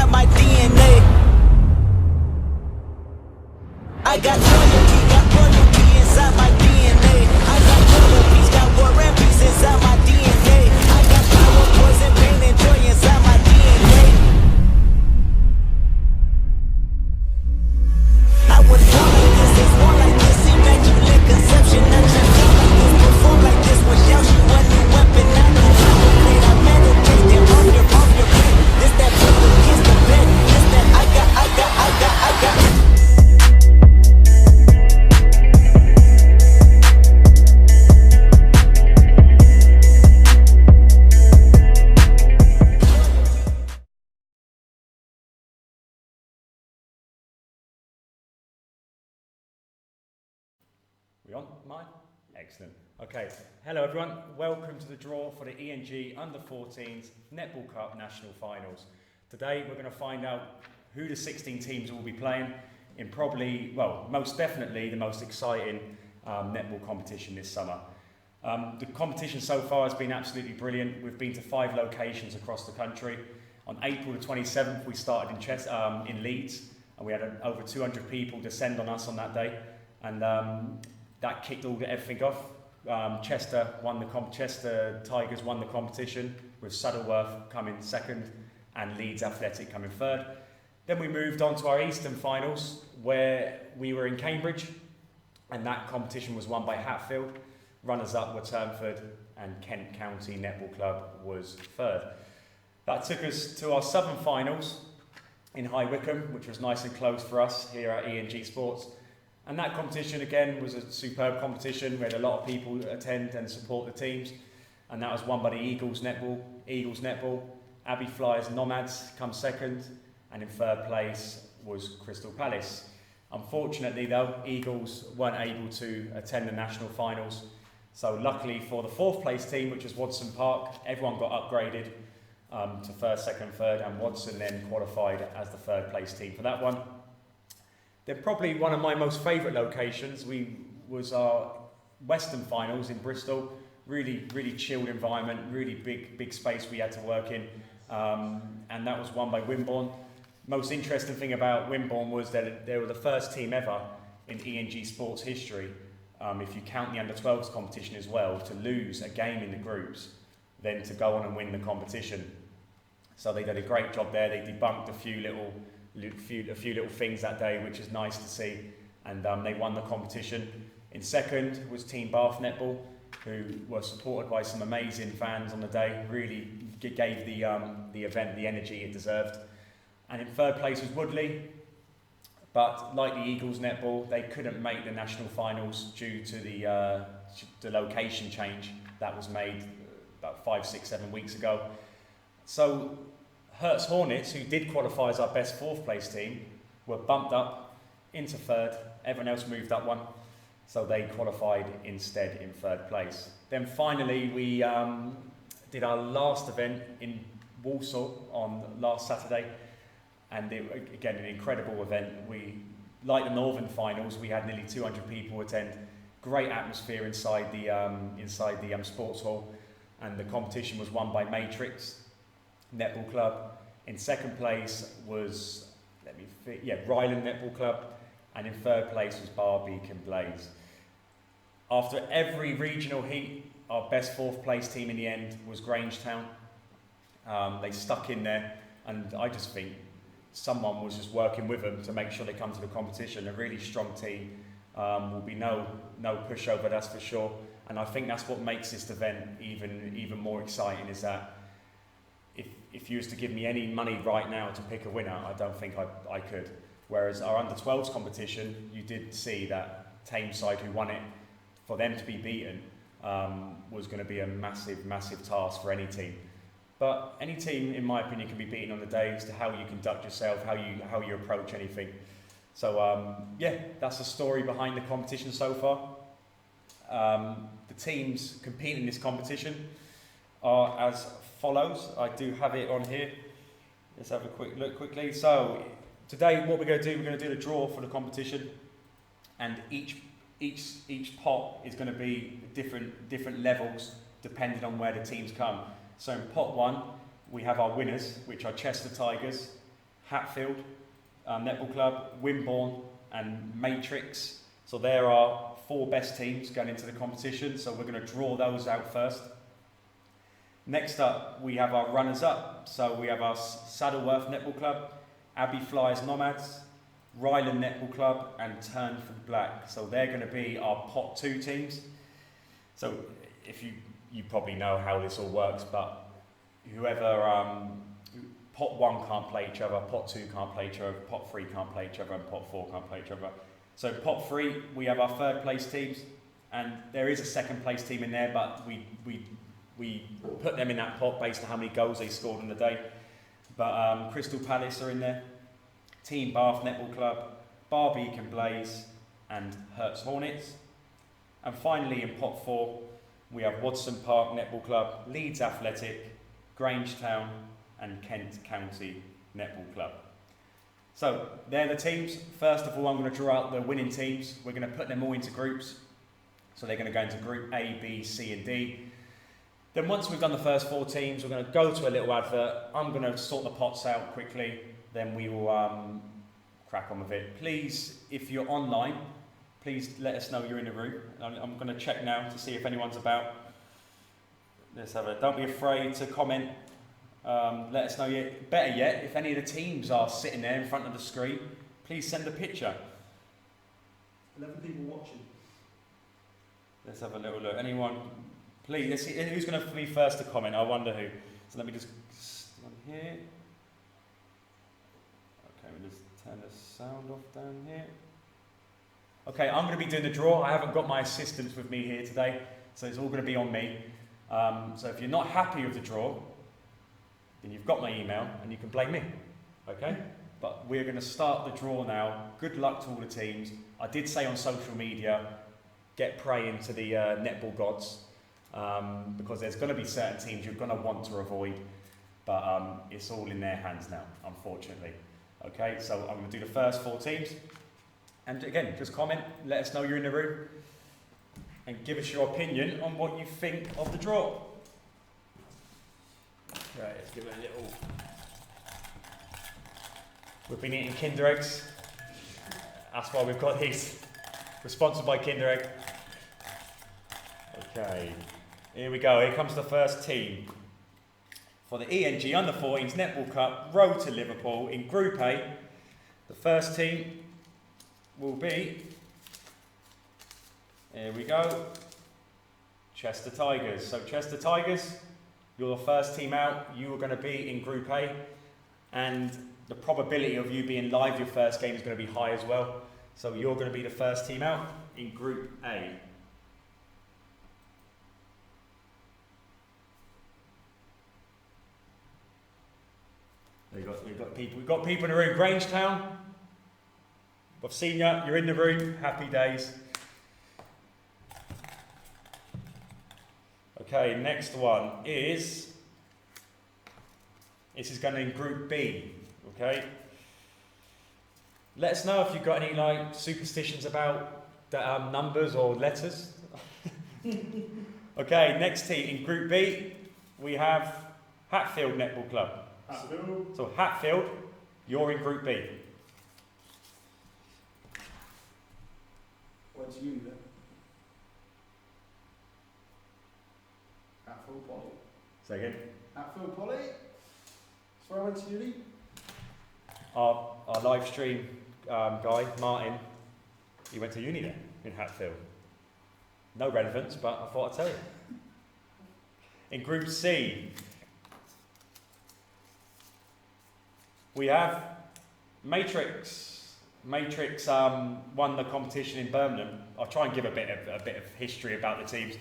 inside my DNA. I got royalty inside my DNA. I got royalties, got war and peace inside my DNA. I got power, poison, pain, and joy inside my DNA. I was born like this, it's born like this, immaculate conception. I transform like this, perform like this, without you a new weapon. I know how to play, I meditate, then off your plate. This that brother against the bed, this that I got. We on? Mine? Excellent. Okay, hello everyone. Welcome to the draw for the ENG Under-14s Netball Cup National Finals. Today we're going to find out who the 16 teams will be playing in probably, well, most definitely the most exciting netball competition this summer. The competition so far has been absolutely brilliant. We've been to 5 locations across the country. On April the 27th we started in Leeds, and we had over 200 people descend on us on that day. And that kicked everything off. Chester Tigers won the competition, with Saddleworth coming second and Leeds Athletic coming third. Then we moved on to our Eastern finals, where we were in Cambridge, and that competition was won by Hatfield. Runners-up were Turnford, and Kent County Netball Club was third. That took us to our Southern finals in High Wycombe, which was nice and close for us here at ENG Sports. And that competition again was a superb competition. We had a lot of people attend and support the teams, and that was won by the Eagles Netball. Abbey Flyers Nomads come second, and in third place was Crystal Palace. Unfortunately though, Eagles weren't able to attend the national finals, so luckily for the 4th place team, which was Watson Park, everyone got upgraded to first, second, third, and Watson then qualified as the 3rd place team for that one. Then probably one of my most favourite locations was our Western finals in Bristol. Really chilled environment, really big space we had to work in, and that was won by Wimborne. Most interesting thing about Wimborne was that they were the first team ever in ENG Sports history, if you count the under-12s competition as well, to lose a game in the groups, then to go on and win the competition. So they did a great job there. They debunked a few little things that day, which is nice to see, and they won the competition. In second was Team Bath Netball, who were supported by some amazing fans on the day. Really gave the event the energy it deserved. And in third place was Woodley, but like the Eagles Netball, they couldn't make the national finals due to the location change that was made about 5, 6, 7 weeks ago. So Herts Hornets, who did qualify as our best 4th place team, were bumped up into 3rd. Everyone else moved up one, so they qualified instead in 3rd place. Then finally we did our last event in Walsall on last Saturday, and again an incredible event. We, like the Northern finals, we had nearly 200 people attend. Great atmosphere inside the sports hall, and the competition was won by Matrix Netball Club. In second place was Ryland Netball Club, and in third place was Barbeacon Blaze. After every regional heat, our best 4th place team in the end was Grangetown. They stuck in there, and I just think someone was just working with them to make sure they come to the competition. A really strong team, will be no pushover, that's for sure. And I think that's what makes this event even more exciting, is that if you was to give me any money right now to pick a winner, I don't think I could. Whereas our under-12s competition, you did see that Tameside, who won it, for them to be beaten was going to be a massive task for any team. But any team, in my opinion, can be beaten on the day as to how you conduct yourself, how you approach anything. So yeah, that's the story behind the competition so far. The teams competing in this competition are as follows. I do have it on here. Let's have a quick look quickly. So today what we're going to do the draw for the competition, and each pot is going to be different levels depending on where the teams come. So in pot 1 we have our winners, which are Chester Tigers, Hatfield Netball Club, Wimborne and Matrix. So there are 4 best teams going into the competition, so we're going to draw those out first. Next up, we have our runners-up. So we have our Saddleworth Netball Club, Abbey Flyers Nomads, Ryland Netball Club and Turnford Black. So they're going to be our pot 2 teams. So if you probably know how this all works, but whoever pot 1 can't play each other, pot 2 can't play each other, pot 3 can't play each other, and pot 4 can't play each other. So pot 3, we have our 3rd place teams, and there is a 2nd place team in there, but we put them in that pot based on how many goals they scored in the day. But Crystal Palace are in there, Team Bath Netball Club, Barbeacon Blaze and Herts Hornets. And finally in pot 4, we have Watson Park Netball Club, Leeds Athletic, Grangetown and Kent County Netball Club. So they're the teams. First of all, I'm going to draw out the winning teams. We're going to put them all into groups. So they're going to go into group A, B, C and D. Then once we've done the first 4 teams, we're going to go to a little advert. I'm going to sort the pots out quickly. Then we will crack on with it. Please, if you're online, please let us know you're in the room. I'm going to check now to see if anyone's about. Let's have it. Don't be afraid to comment. Let us know. Better yet, if any of the teams are sitting there in front of the screen, please send a picture. 11 people watching. Let's have a little look. Anyone? Please, let's see who's going to be first to comment. I wonder who. So let me just one here. Okay, we'll just turn the sound off down here. Okay, I'm going to be doing the draw. I haven't got my assistants with me here today, so it's all going to be on me. So if you're not happy with the draw, then you've got my email and you can blame me. Okay? But we're going to start the draw now. Good luck to all the teams. I did say on social media, get praying to the netball gods. Because there's going to be certain teams you're going to want to avoid, but it's all in their hands now, unfortunately. Okay, so I'm going to do the first 4 teams, and again, just comment, let us know you're in the room, and give us your opinion on what you think of the draw. Right, let's give it a little. We've been eating Kinder Eggs, that's why we've got these. We're sponsored by Kinder Egg. Okay. Here we go, here comes the first team. For the ENG Under 14s Netball Cup Road to Liverpool in Group A, the first team will be, here we go, Chester Tigers. So Chester Tigers, you're the first team out, you are going to be in Group A, and the probability of you being live your first game is going to be high as well. So you're going to be the first team out in Group A. We've got people in the room. Grangetown, I've seen you, you're in the room, happy days. Okay, next one is, this is going to be in Group B, okay? Let us know if you've got any like superstitions about numbers or letters. Okay, next team in Group B, we have Hatfield Netball Club. Hatfield. So Hatfield, you're in Group B. Went to uni then. Hatfield Poly. Say again. Hatfield Poly. That's where I went to uni. Our live stream guy, Martin, he went to uni there in Hatfield. No relevance, but I thought I'd tell you. In Group C, we have Matrix. Matrix won the competition in Birmingham. I'll try and give a bit of history about the teams.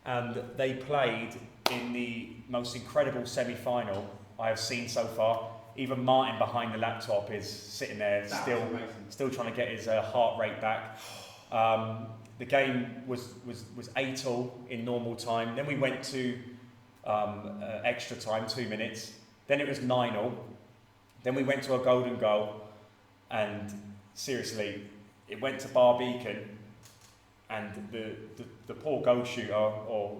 And they played in the most incredible semi-final I have seen so far. Even Martin behind the laptop is sitting there still trying to get his heart rate back. The game was 8-all in normal time. Then we went to extra time, 2 minutes. Then it was 9-all. Then we went to a golden goal, and seriously, it went to Barbeacon, and the poor goal shooter or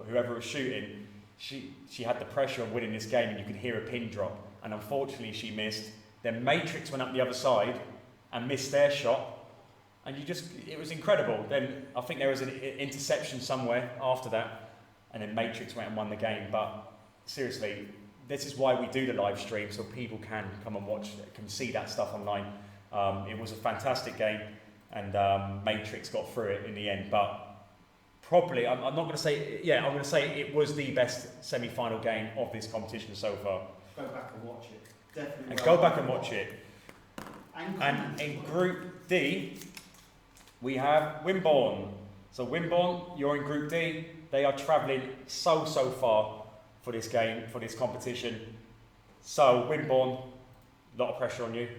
whoever was shooting, she had the pressure of winning this game, and you could hear a pin drop, and unfortunately she missed. Then Matrix went up the other side and missed their shot, and it was incredible. Then I think there was an interception somewhere after that, and then Matrix went and won the game. But seriously, this is why we do the live stream, so people can come and watch, can see that stuff online. It was a fantastic game, and Matrix got through it in the end. But probably, I'm not going to say, I'm going to say it was the best semi-final game of this competition so far. Go back and watch it. Definitely. And go back and watch it. And in Group D, we have Wimborne. So Wimborne, you're in Group D. They are travelling so far for this game, for this competition. So Wimborne, a lot of pressure on you.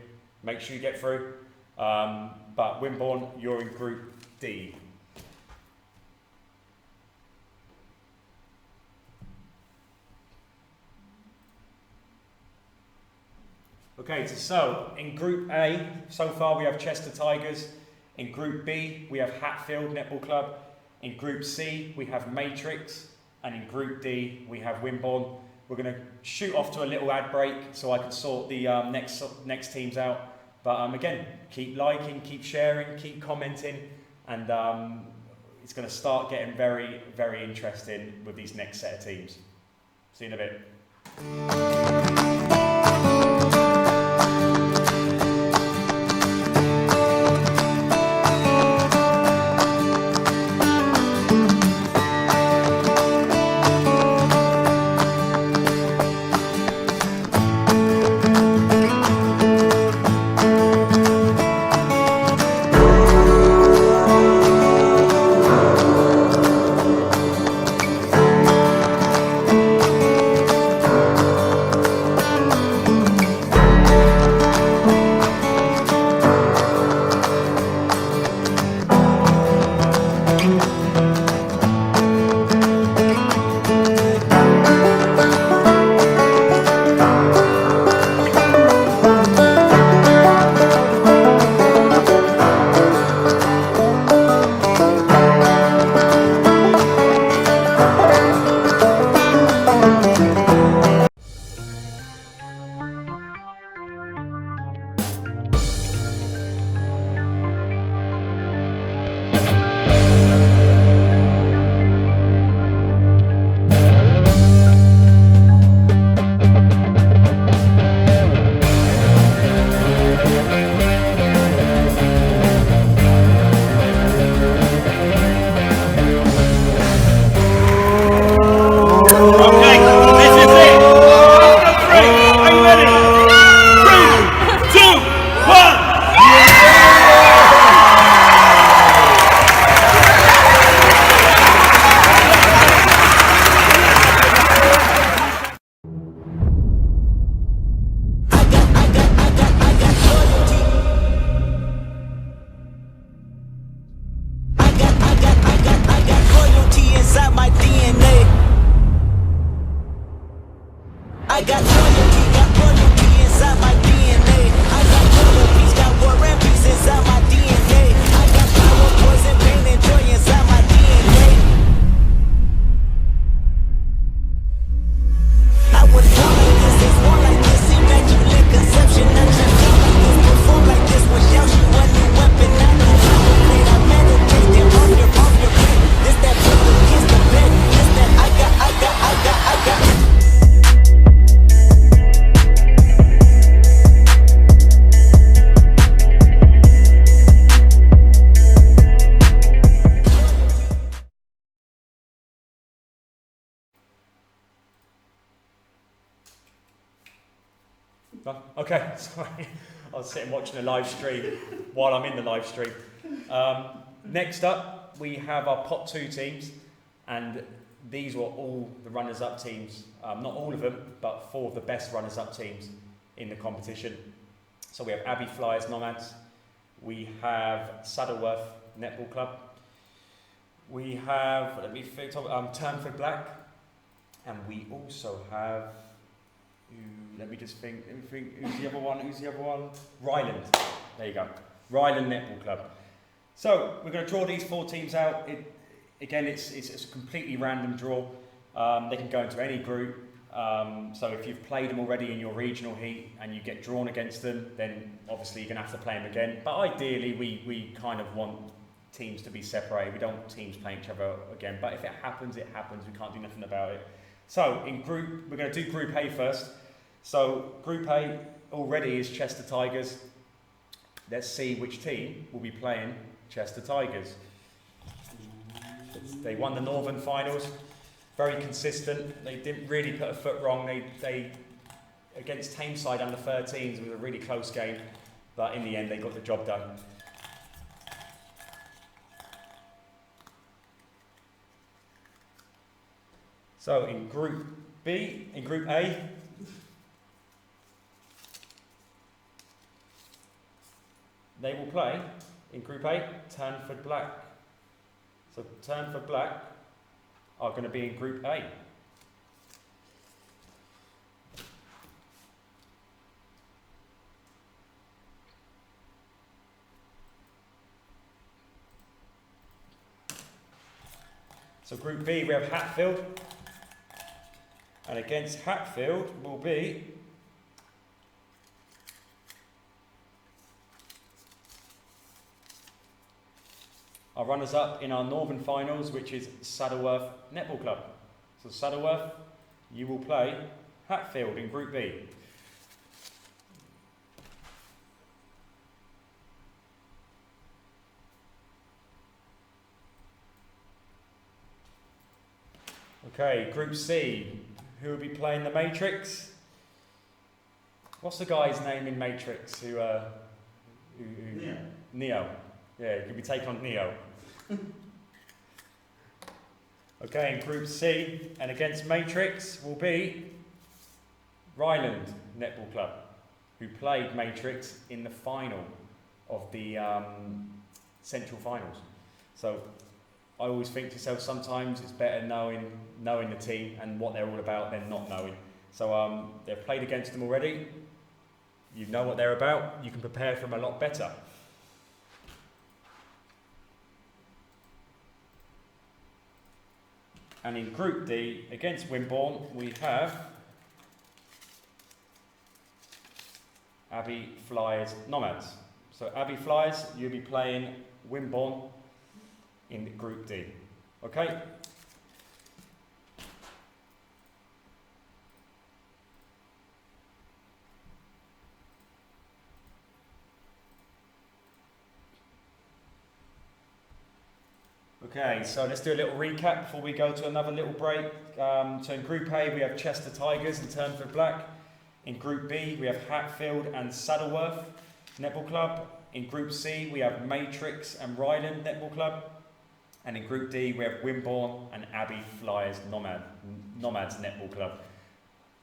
Make sure you get through. But Wimborne, you're in Group D. Okay, so in Group A, so far we have Chester Tigers. In Group B, we have Hatfield Netball Club. In Group C, we have Matrix. And in Group D, we have Wimborne. We're going to shoot off to a little ad break so I can sort the next teams out. But again, keep liking, keep sharing, keep commenting. And it's going to start getting very, very interesting with these next set of teams. See you in a bit. I got loyalty inside my DNA. I got war peace, got war and peace inside my DNA. I got power, poison, pain, and joy inside my DNA. I was born like this, it's born like this, immaculate conception. I transform like this, perform like this, was out you a new weapon. I know how to play, I meditate, then off your plate. This that brother against the bed, this that I got. Okay, sorry. I was sitting watching a live stream while I'm in the live stream. Next up, we have our pot 2 teams, and these were all the runners-up teams. Not all of them, but 4 of the best runners-up teams in the competition. So we have Abbey Flyers Nomads, we have Saddleworth Netball Club, we have, Turnford Black, and we also have, let me think, who's the other one? Ryland, there you go, Ryland Netball Club. So we're going to draw these 4 teams out. Again, it's a completely random draw. They can go into any group. So if you've played them already in your regional heat and you get drawn against them, then obviously you're going to have to play them again. But ideally, we kind of want teams to be separated. We don't want teams playing each other again. But if it happens, it happens. We can't do nothing about it. So we're going to do Group A first. So Group A already is Chester Tigers. Let's see which team will be playing Chester Tigers. They won the Northern Finals. Very consistent. They didn't really put a foot wrong. They against Tameside under 13s, it was a really close game, but in the end they got the job done. So in Group A, they will play in Group A Turnford Black. So Turnford Black are going to be in Group A. So Group B we have Hatfield, and against Hatfield will be our runners-up in our Northern Finals, which is Saddleworth Netball Club. So Saddleworth, you will play Hatfield in Group B. Okay, Group C, who will be playing the Matrix? What's the guy's name in Matrix? Neo. Yeah, you'll be taking on Neo. Okay, in Group C, and against Matrix will be Ryland Netball Club, who played Matrix in the final of the Central Finals. So I always think to yourself, sometimes it's better knowing the team and what they're all about than not knowing. So they've played against them already. You know what they're about. You can prepare for them a lot better. And in Group D, against Wimborne, we have Abbey Flyers Nomads. So Abbey Flyers, you'll be playing Wimborne in Group D. Okay? Okay, so let's do a little recap before we go to another little break. So in Group A we have Chester Tigers and Turnford Black. In Group B we have Hatfield and Saddleworth Netball Club. In Group C we have Matrix and Ryland Netball Club. And in Group D we have Wimborne and Abbey Flyers Nomads Netball Club.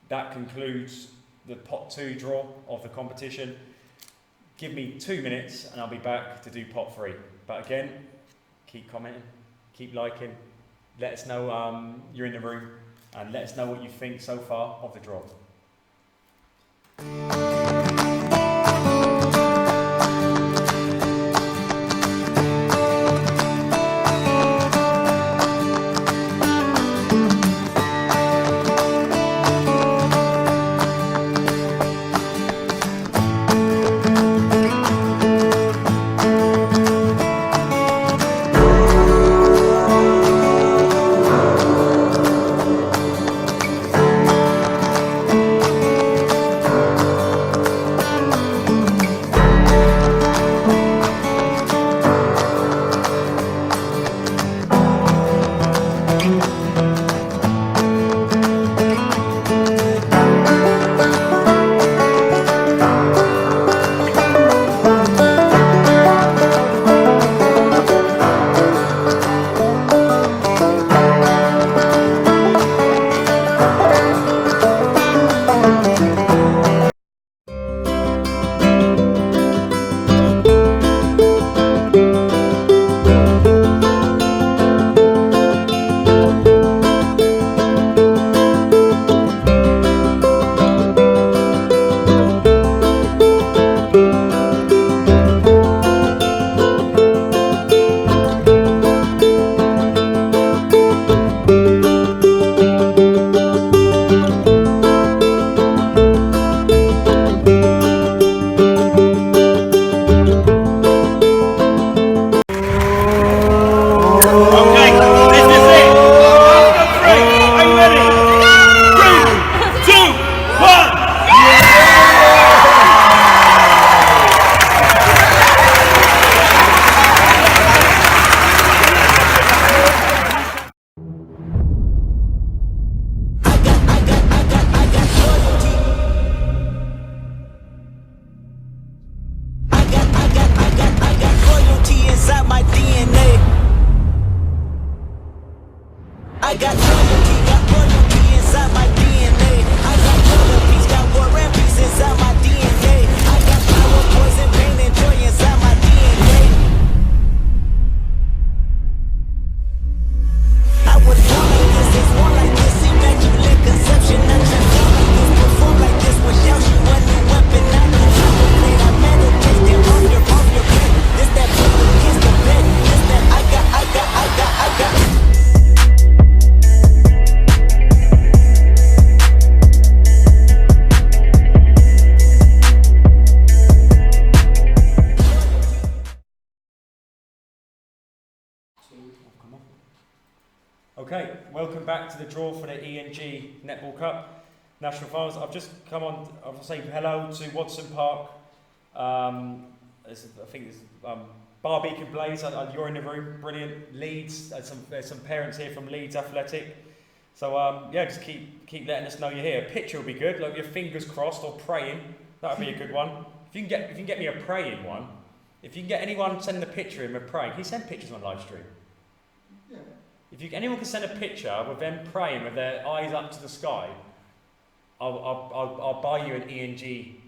That concludes the Pot 2 draw of the competition. Give me 2 minutes and I'll be back to do Pot 3. But again, keep commenting, keep liking, let us know you're in the room, and let us know what you think so far of the draw. Okay, welcome back to the draw for the ENG Netball Cup National Finals. I've just come on, I'll say hello to Watson Park. I think it's Barbeacon Blaze, you're in the room, brilliant. Leeds, there's some parents here from Leeds Athletic. So yeah, just keep letting us know you're here. A picture will be good, like your fingers crossed or praying, that would be a good one. If you can get me a praying one, if you can get anyone sending a picture of him praying, can you send pictures on live stream? Yeah. If anyone can send a picture with them praying with their eyes up to the sky, I'll buy you an ENG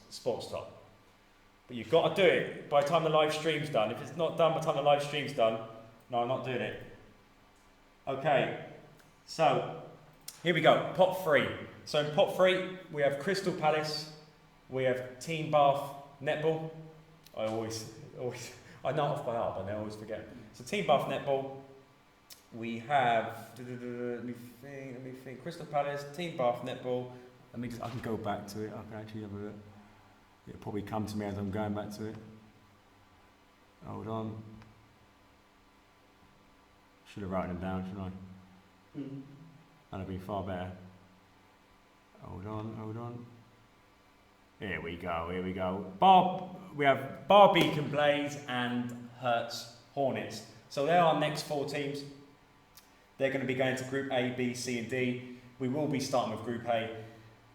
sports top. But you've got to do it by the time the live stream's done. If it's not done by the time the live stream's done, no, I'm not doing it. Okay, so here we go, pot 3. So in pot 3, we have Crystal Palace, we have Team Bath Netball. I know off by heart, but I always forget. So Team Bath Netball, we have, let me think, Crystal Palace, Team Bath Netball. I can go back to it, I can actually have a look. It'll probably come to me as I'm going back to it. Hold on. Should have written them down, shouldn't I? Mm. That'd be far better. Hold on. Here we go. We have Barbeacon Blaze and Hertz Hornets. So they're our next 4 teams. They're going to be going to Group A, B, C and D. We will be starting with Group A.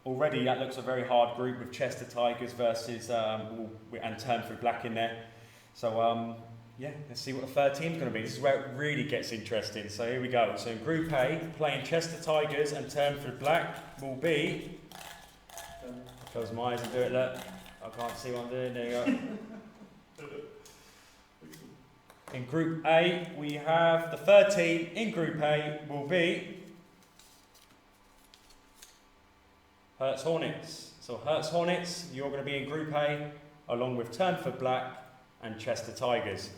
Already that looks a very hard group with Chester Tigers versus and Turnford Black in there. So yeah, let's see what the third team's going to be. This is where it really gets interesting. So here we go. So in Group A, playing Chester Tigers and Turnford Black will be... Close my eyes and do it, look. I can't see what I'm doing, there you go. In Group A, we have the third team in Group A will be Hertz Hornets. So Hertz Hornets, you're going to be in Group A along with Turnford Black and Chester Tigers.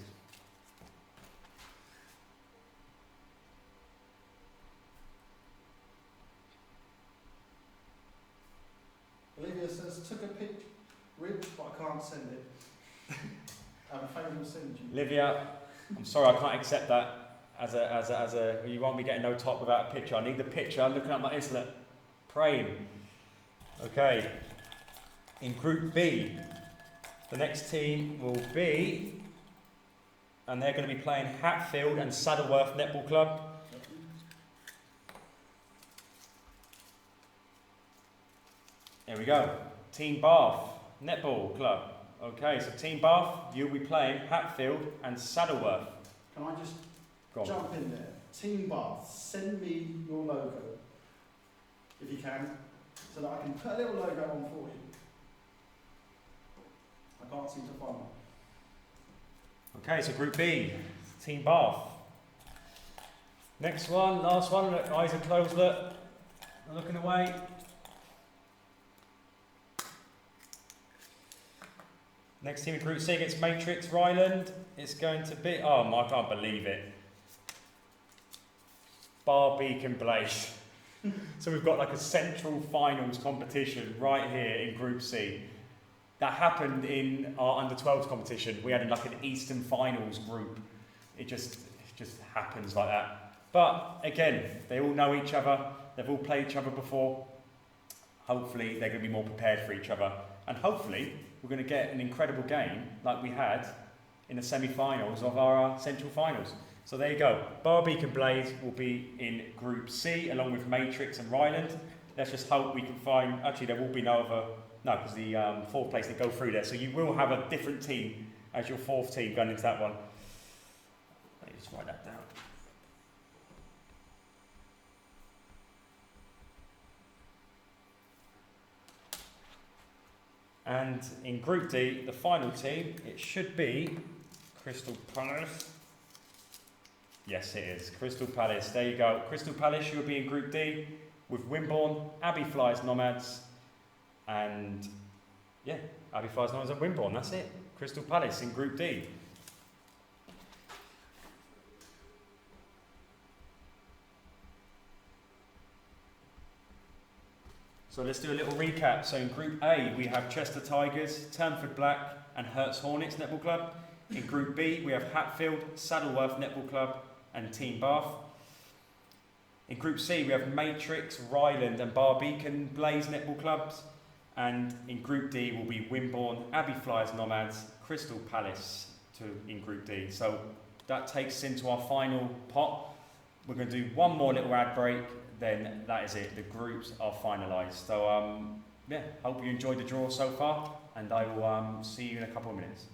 Olivia says, took a pic, Rich, but I can't send it. I'm afraid we'll send you. Olivia, I'm sorry I can't accept that as a you won't be getting no top without a picture. I need the picture. I'm looking at my internet, praying. Okay. In Group B, the next team will be, and they're going to be playing Hatfield and Saddleworth Netball Club. There we go. Team Bath Netball Club. Okay, so Team Bath, you'll be playing Hatfield and Saddleworth. Can I just jump in there? Team Bath, send me your logo, if you can, so that I can put a little logo on for you. I can't seem to find one. Okay, so Group B, Team Bath. Next one, last one, look, eyes are closed, look. Looking away. Next team in Group C against Matrix Ryland. It's going to be, I can't believe it. Barbeacon Blaze. So we've got like a central finals competition right here in Group C. That happened in our under-12s competition. We had like an Eastern Finals group. It just happens like that. But again, they all know each other. They've all played each other before. Hopefully they're going to be more prepared for each other. And hopefully we're going to get an incredible game like we had in the semi-finals of our central finals. So there you go. Barbeacon Blaze will be in Group C along with Matrix and Ryland. Let's just hope we can find, actually there will be no other, no, because the 4th place they go through there. So you will have a different team as your 4th team going into that one. Let me just write that down. And in Group D, the final team, it should be Crystal Palace. Yes, it is. Crystal Palace. There you go. Crystal Palace, you'll be in Group D with Wimborne, Abbey Flyers Nomads, and yeah, Abbey Flyers Nomads and Wimborne. That's it. Crystal Palace in Group D. So let's do a little recap. So in Group A, we have Chester Tigers, Turnford Black and Hertz Hornets Netball Club. In Group B, we have Hatfield, Saddleworth Netball Club and Team Bath. In Group C, we have Matrix, Ryland and Barbican Blaze netball clubs. And in Group D will be Wimborne, Abbey Flyers Nomads, Crystal Palace in Group D. So that takes us into our final pot. We're going to do one more little ad break, then that is it. The groups are finalised. So yeah, hope you enjoyed the draw so far, and I will see you in a couple of minutes.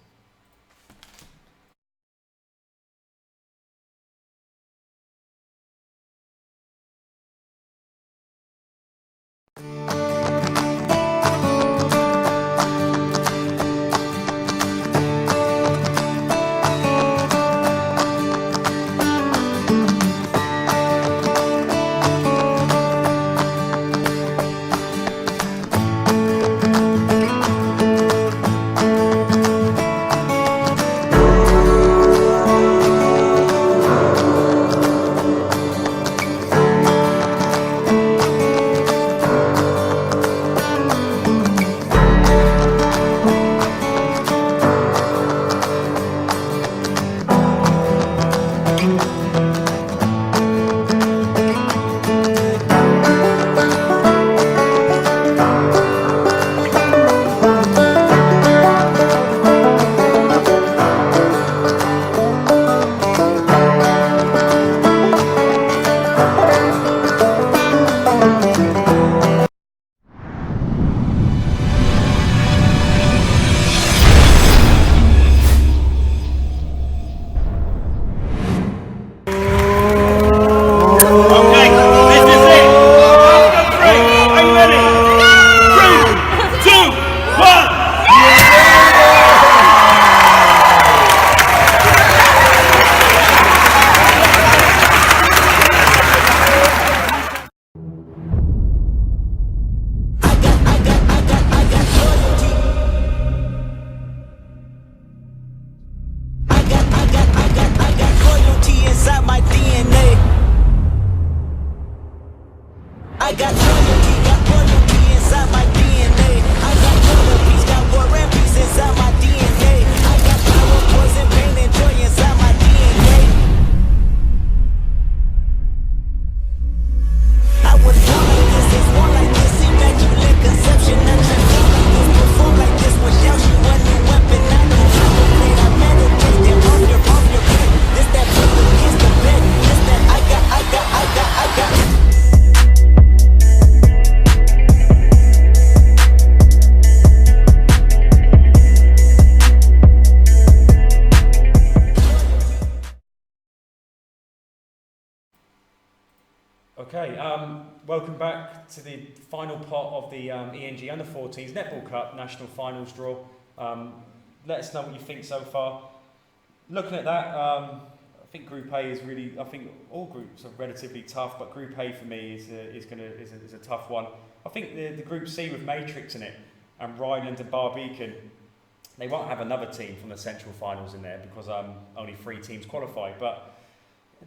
Okay, welcome back to the final pot of the ENG Under-14s Netball Cup National Finals draw. Let us know what you think so far. Looking at that, I think Group A is really, I think all groups are relatively tough, but Group A for me is a tough one. I think the Group C with Matrix in it, and Ryland and Barbican, they won't have another team from the Central Finals in there because only 3 teams qualify, but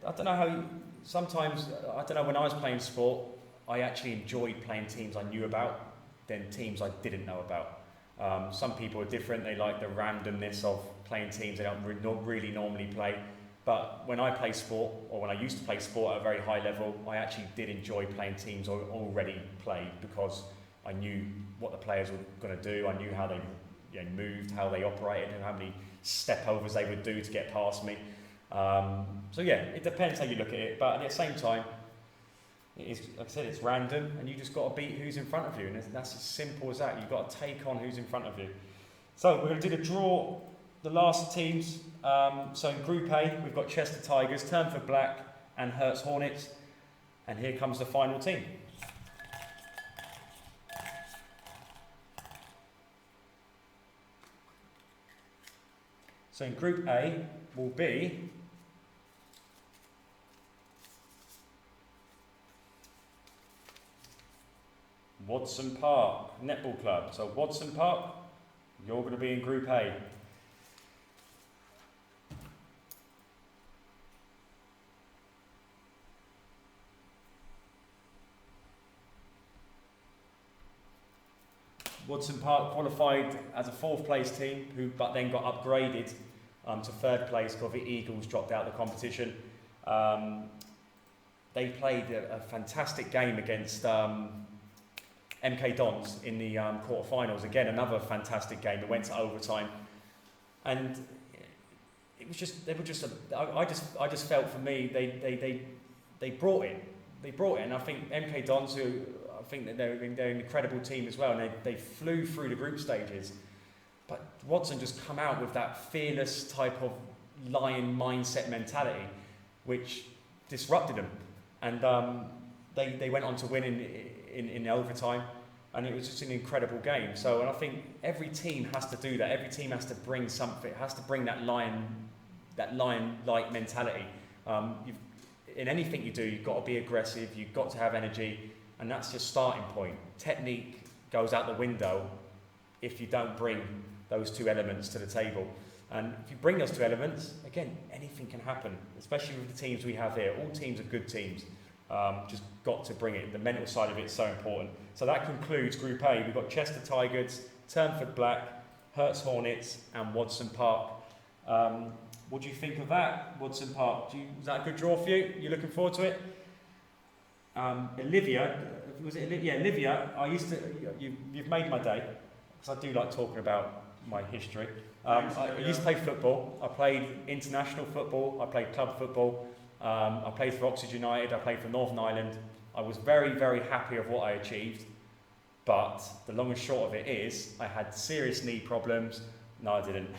I don't know how, sometimes, I don't know, when I was playing sport, I actually enjoyed playing teams I knew about than teams I didn't know about. Some people are different, they like the randomness of playing teams they don't really normally play. But when I play sport, or when I used to play sport at a very high level, I actually did enjoy playing teams I already played because I knew what the players were going to do, I knew how they moved, how they operated, and how many step overs they would do to get past me. So yeah, it depends how you look at it, but at the same time, it is, like I said, it's random, and you just got to beat who's in front of you, and that's as simple as that. You've got to take on who's in front of you. So we're going to do the draw, the last teams. So in Group A, we've got Chester Tigers, Turnford Black, and Herts Hornets, and here comes the final team. So in Group A will be Watson Park Netball Club. So Watson Park, you're going to be in Group A. Watson Park qualified as a 4th place team, but then got upgraded to 3rd place because the Eagles dropped out of the competition. they played a fantastic game against MK Dons in the quarterfinals. Again, another fantastic game. It went to overtime, and it was just I just felt for me they brought it. They brought it, and I think MK Dons, who I think that they're an incredible team as well, and they flew through the group stages. But Watson just come out with that fearless type of lion mindset mentality, which disrupted them, and they went on to win in overtime, and it was just an incredible game. So, and I think every team has to do that. Every team has to bring something. Has to bring that lion-like mentality. In anything you do, you've got to be aggressive. You've got to have energy, and that's your starting point. Technique goes out the window if you don't bring those two elements to the table. And if you bring those two elements, again, anything can happen, especially with the teams we have here. All teams are good teams. Just got to bring it. The mental side of it is so important. So that concludes Group A. We've got Chester Tigers, Turnford Black, Herts Hornets, and Wadson Park. What do you think of that, Wadson Park? Was that a good draw for you? You looking forward to it? Olivia, was it Olivia? Yeah, Olivia, you've made my day, because I do like talking about my history. I used to play football. I played international football. I played club football. I played for Oxford United. I played for Northern Ireland. I was very, very happy of what I achieved. But the long and short of it is, I had serious knee problems. No, I didn't.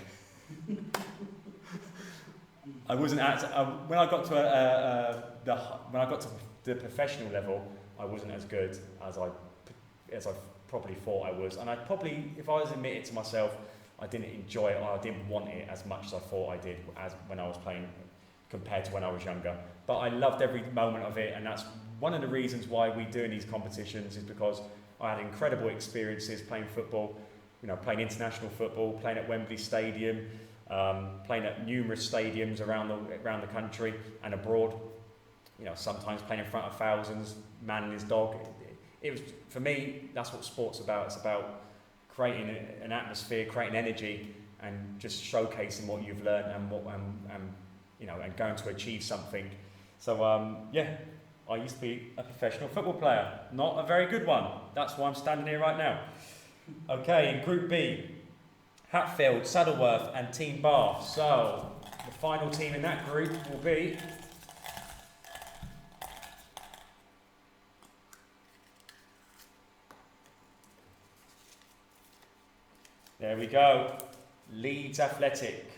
I wasn't when I got to the professional level, I wasn't as good as I probably thought I was. And I probably, if I was admitted to myself, I didn't enjoy it, or I didn't want it as much as I thought I did as when I was playing compared to when I was younger. But I loved every moment of it, and that's one of the reasons why we do in these competitions, is because I had incredible experiences playing football, playing international football, playing at Wembley Stadium, playing at numerous stadiums around the country and abroad. Sometimes playing in front of thousands, man and his dog. It was, for me, that's what sport's about. It's about creating an atmosphere, creating energy, and just showcasing what you've learned and and going to achieve something. So I used to be a professional football player, not a very good one. That's why I'm standing here right now. Okay, in Group B, Hatfield, Saddleworth, and Team Bath. So the final team in that group will be there we go. Leeds Athletic.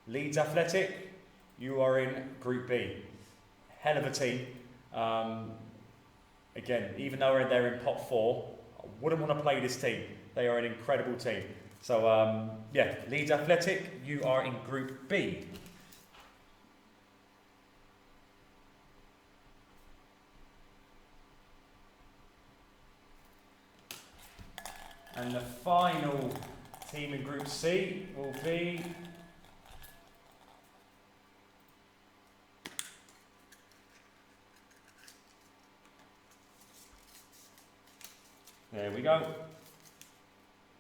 Leeds Athletic, you are in Group B. Hell of a team. Again, even though they're in pot 4, I wouldn't want to play this team. They are an incredible team. So, Leeds Athletic, you are in Group B. And the final team in Group C will be there we go.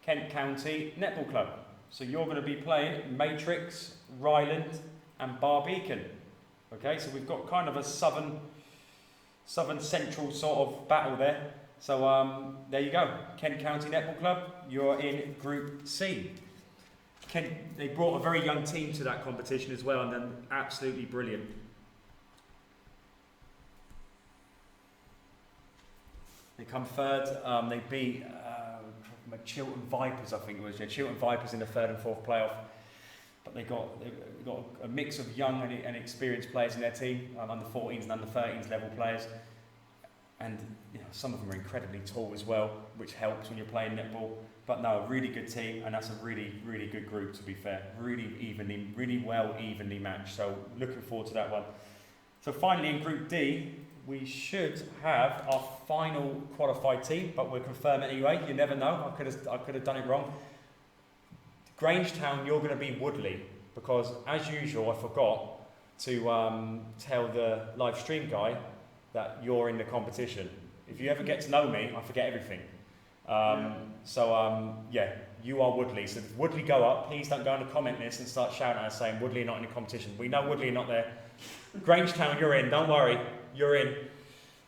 Kent County Netball Club. So you're going to be playing Matrix, Ryland and Barbeacon. Okay, so we've got kind of a southern central sort of battle there. So there you go. Kent County Netball Club, you're in Group C. Kent, they brought a very young team to that competition as well, and they're absolutely brilliant. They come third. They beat Chiltern Vipers, I think it was. Yeah, Chiltern Vipers in the third and fourth playoff. But they got a mix of young and experienced players in their team, under 14s and under 13s level players. And some of them are incredibly tall as well, which helps when you're playing netball. But no, a really good team, and that's a really, really good group, to be fair. Really well evenly matched. So looking forward to that one. So finally in Group D, we should have our final qualified team, but we'll confirm it anyway. You never know. I could have done it wrong. Grangetown, you're going to be Woodley, because as usual, I forgot to tell the live stream guy that you're in the competition. If you ever get to know me, I forget everything. You are Woodley. So if Woodley go up, please don't go on the comment list and start shouting at us saying Woodley not in the competition. We know Woodley not there. Grangetown, you're in. Don't worry, you're in.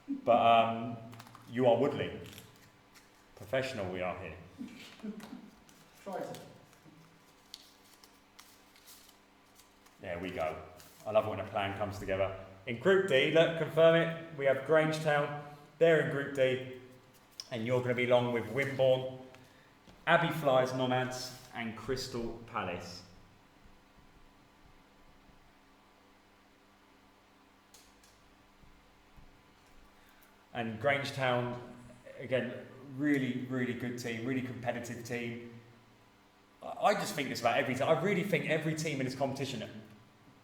But you are Woodley. Professional we are here. Try to. There we go. I love it when a plan comes together. In Group D, look, confirm it, we have Grangetown. They're in Group D. And you're going to be along with Wimborne, Abbey Flyers Nomads, and Crystal Palace. And Grangetown, again, really, really good team, really competitive team. I just think this about every team. I really think every team in this competition,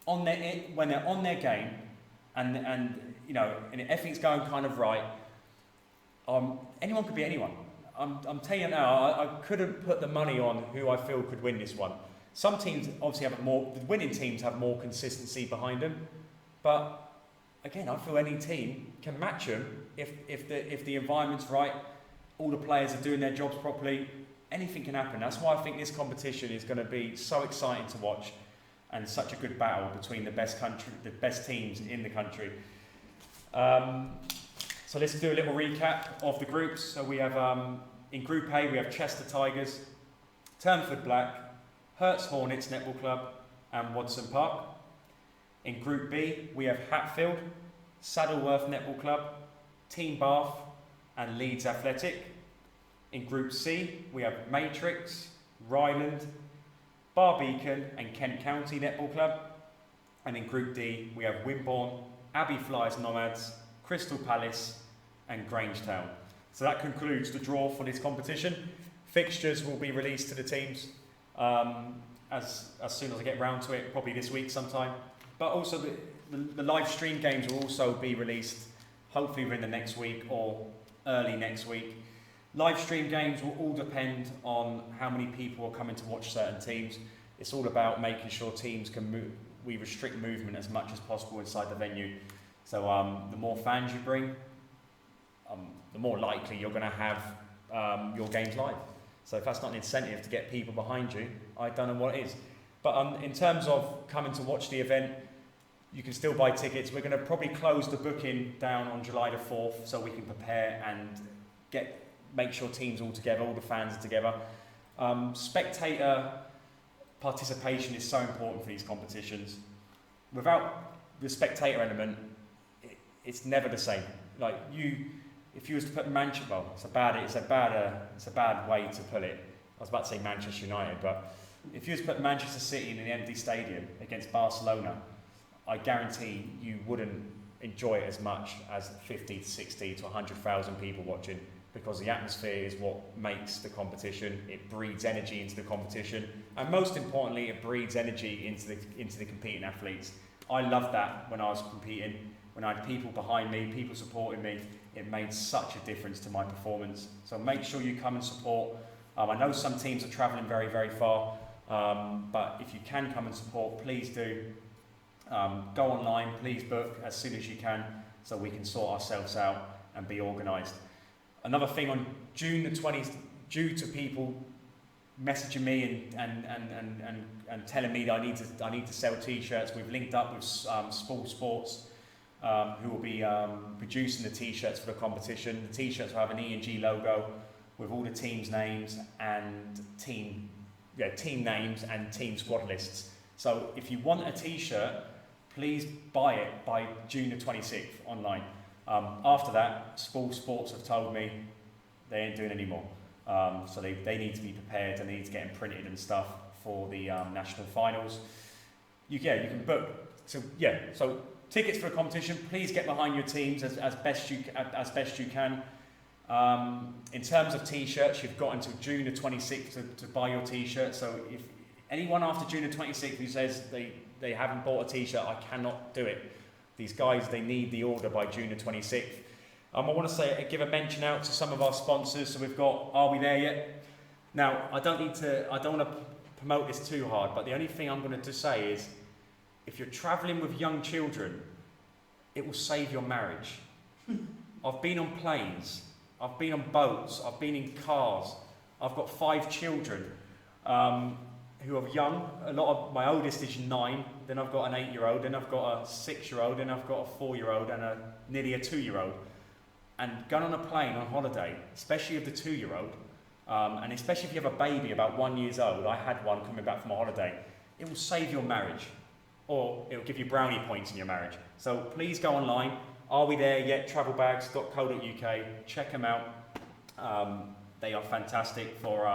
when they're on their game, and you know, and everything's going kind of right, anyone could be anyone. I'm telling you now, I couldn't put the money on who I feel could win this one. Some teams obviously have more. The winning teams have more consistency behind them, but again, I feel any team can match them if the environment's right, all the players are doing their jobs properly. Anything can happen. That's why I think this competition is going to be so exciting to watch, and such a good battle between the best teams in the country. So let's do a little recap of the groups. So we have in Group A we have Chester Tigers, Turnford Black, Herts Hornets Netball Club, and Wadson Park. In Group B we have Hatfield, Saddleworth Netball Club, Team Bath, and Leeds Athletic. In Group C, we have Matrix, Ryland, Barbeacon and Kent County Netball Club. And in Group D, we have Wimborne, Abbey Flyers Nomads, Crystal Palace and Grangetown. So that concludes the draw for this competition. Fixtures will be released to the teams as soon as I get round to it, probably this week sometime. But also the live stream games will also be released hopefully within the next week or early next week. Live stream games will all depend on how many people are coming to watch certain teams. It's all about making sure teams can move. We restrict movement as much as possible inside the venue. So the more fans you bring, the more likely you're going to have your games live. So if that's not an incentive to get people behind you, I don't know what it is. But in terms of coming to watch the event, you can still buy tickets. We're going to probably close the booking down on July the 4th so we can prepare and make sure teams all together, all the fans are together. Spectator participation is so important for these competitions. Without the spectator element, it's never the same. Like if you was to put Manchester, well, it's a bad way to put it. I was about to say Manchester United, but if you was to put Manchester City in an empty stadium against Barcelona, I guarantee you wouldn't enjoy it as much as 50 to 60 to 100,000 people watching, because the atmosphere is what makes the competition. It breeds energy into the competition, and most importantly, it breeds energy into the competing athletes. I loved that when I was competing, when I had people behind me, people supporting me. It made such a difference to my performance. So make sure you come and support. I know some teams are travelling very, very far, but if you can come and support, please do. Go online, please book as soon as you can, so we can sort ourselves out and be organised. Another thing, on June the 20th, due to people messaging me and telling me that I need to sell t-shirts, we've linked up with Sport Sports, who will be producing the t-shirts for the competition. The t-shirts will have an ENG logo with all the teams' names and team names and team squad lists. So if you want a t-shirt, please buy it by June the 26th online. After that, Sport Sports have told me they ain't doing any more. So they need to be prepared and they need to get them printed and stuff for the national finals. You can book. So tickets for a competition, please get behind your teams as best you can. In terms of t-shirts, you've got until June the 26th to buy your t-shirt. So if anyone after June the 26th who says they haven't bought a t-shirt, I cannot do it. These guys, they need the order by June the 26th. I want to give a mention out to some of our sponsors. So we've got Are We There Yet? Now, I don't want to promote this too hard, but the only thing I'm going to say is, if you're travelling with young children, it will save your marriage. I've been on planes, I've been on boats, I've been in cars. I've got 5 children who are young. My oldest is 9, then I've got an 8-year-old, then I've got a 6-year-old, then I've got a 4-year-old and nearly a 2-year-old. And going on a plane on holiday, especially with the 2-year-old, and especially if you have a baby about 1 year old, I had one coming back from a holiday, it will save your marriage, or it will give you brownie points in your marriage. So please go online. Are we there yet? Travelbags.co.uk. Check them out. They are fantastic for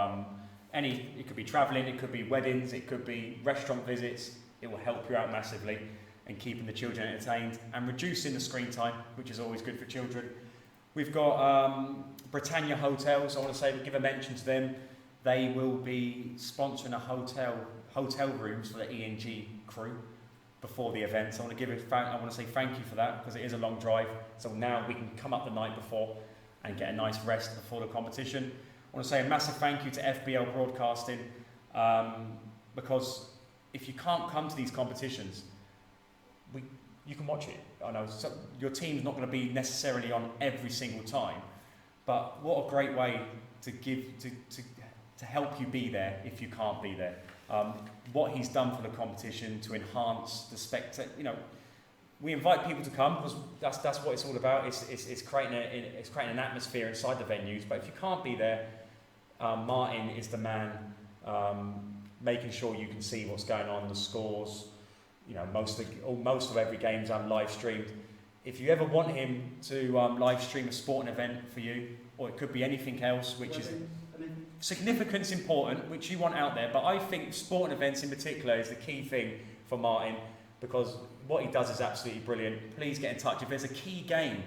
it could be travelling, it could be weddings, it could be restaurant visits. It will help you out massively in keeping the children entertained and reducing the screen time, which is always good for children. We've got Britannia Hotels. I want to say, give a mention to them. They will be sponsoring a hotel rooms for the ENG crew before the event. So I want to say thank you for that, because it is a long drive. So now we can come up the night before and get a nice rest before the competition. I want to say a massive thank you to FBL Broadcasting, because if you can't come to these competitions, you can watch it. I know your team's not going to be necessarily on every single time, but what a great way to help you be there if you can't be there. What he's done for the competition to enhance the spectacle, we invite people to come because that's what it's all about. It's creating an atmosphere inside the venues. But if you can't be there, Martin is the man, making sure you can see what's going on, the scores. Most of every game's live streamed. If you ever want him to live stream a sporting event for you, or it could be anything else which is significance important, which you want out there, but I think sporting events in particular is the key thing for Martin, because what he does is absolutely brilliant. Please get in touch. If there's a key game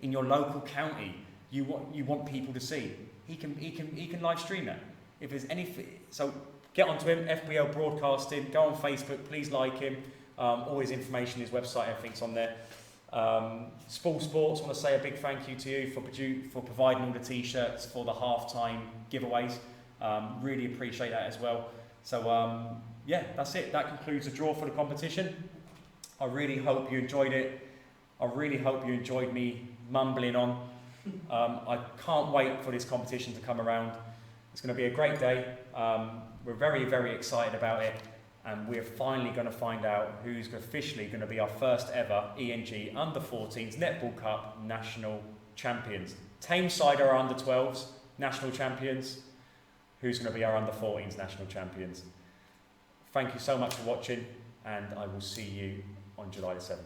in your local county you want people to see, he can live stream that. If there's anything, so get onto him, FBL Broadcasting, go on Facebook, please like him. All his information, his website, everything's on there. Sports, I want to say a big thank you to you for providing all the t-shirts for the halftime giveaways. Really appreciate that as well. So yeah, that's it. That concludes the draw for the competition. I really hope you enjoyed it. I really hope you enjoyed me mumbling on. I can't wait for this competition to come around. It's going to be a great day. We're very, very excited about it. And we're finally going to find out who's officially going to be our first ever ENG Under-14s Netball Cup National Champions. Tameside are our Under-12s National Champions. Who's going to be our Under-14s National Champions? Thank you so much for watching, and I will see you on July the 7th.